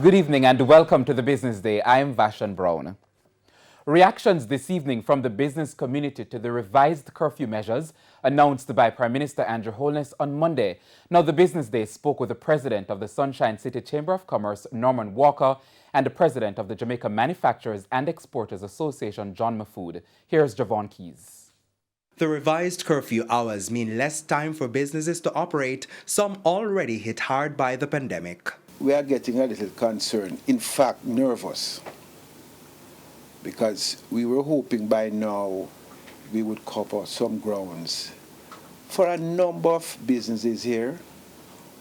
Good evening and welcome to the Business Day. I am Vashan Brown. Reactions this evening from the business community to the revised curfew measures announced by Prime Minister Andrew Holness on Monday. Now, the Business Day spoke with the president of the Sunshine City Chamber of Commerce, Norman Walker, and the president of the Jamaica Manufacturers and Exporters Association, John Mafood. Here's Javon Keys. The revised curfew hours mean less time for businesses to operate, some already hit hard by the pandemic. We are getting a little concerned, in fact nervous, because we were hoping by now we would cover some grounds for a number of businesses here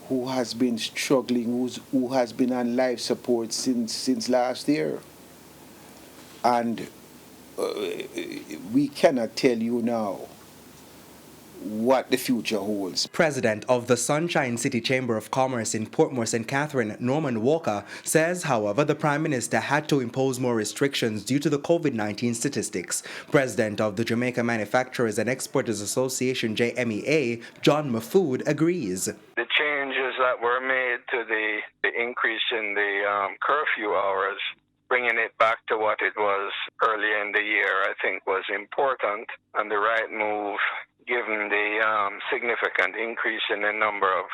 who has been struggling, who has been on life support since last year. And we cannot tell you now what the future holds. President of the Sunshine City Chamber of Commerce in Portmore St. Catherine, Norman Walker, says, however, the Prime Minister had to impose more restrictions due to the COVID-19 statistics. President of the Jamaica Manufacturers and Exporters Association, JMEA, John Mafood, agrees. The changes that were made to the increase in the curfew hours, bringing it back to what it was early in the year, I think was important and the right move, given the significant increase in the number of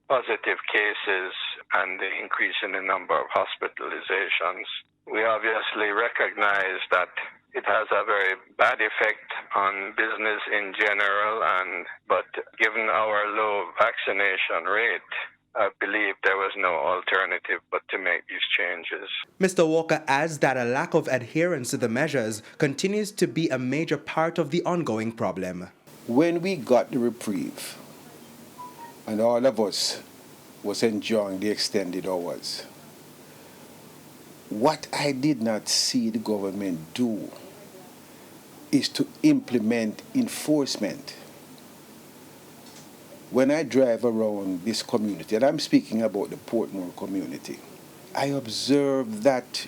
positive cases and the increase in the number of hospitalizations. We obviously recognize that it has a very bad effect on business in general, but given our low vaccination rate, I believe there was no alternative but to make these changes. Mr. Walker adds that a lack of adherence to the measures continues to be a major part of the ongoing problem. When we got the reprieve, and all of us was enjoying the extended hours, what I did not see the government do is to implement enforcement. When I drive around this community, and I'm speaking about the Portmore community, I observe that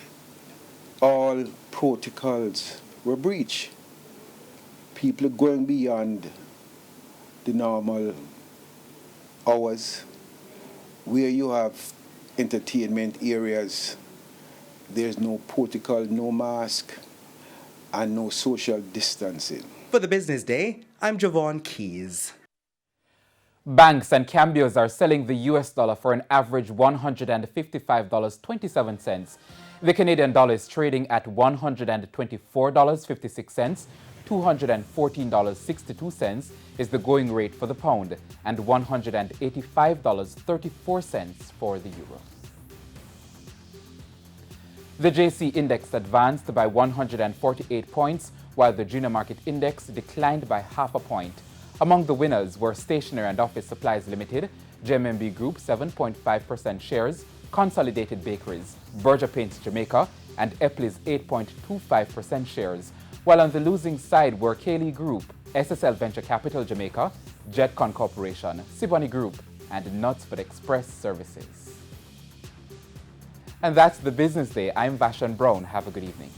all protocols were breached. People are going beyond the normal hours. Where you have entertainment areas, there's no protocol, no mask, and no social distancing. For the Business Day, I'm Javon Keys. Banks and cambios are selling the US dollar for an average $155.27. The Canadian dollar is trading at $124.56. $214.62 is the going rate for the pound and $185.34 for the euro. The JC index advanced by 148 points, while the junior market index declined by half a point. Among the winners were Stationery and Office Supplies Limited, JMMB Group 7.5% shares, Consolidated Bakeries, Berger Paints Jamaica, and Epley's 8.25% shares. While on the losing side were Cayley Group, SSL Venture Capital Jamaica, Jetcon Corporation, Siboney Group, and Knutsford Express Services. And that's the Business Day. I'm Vashan Brown. Have a good evening.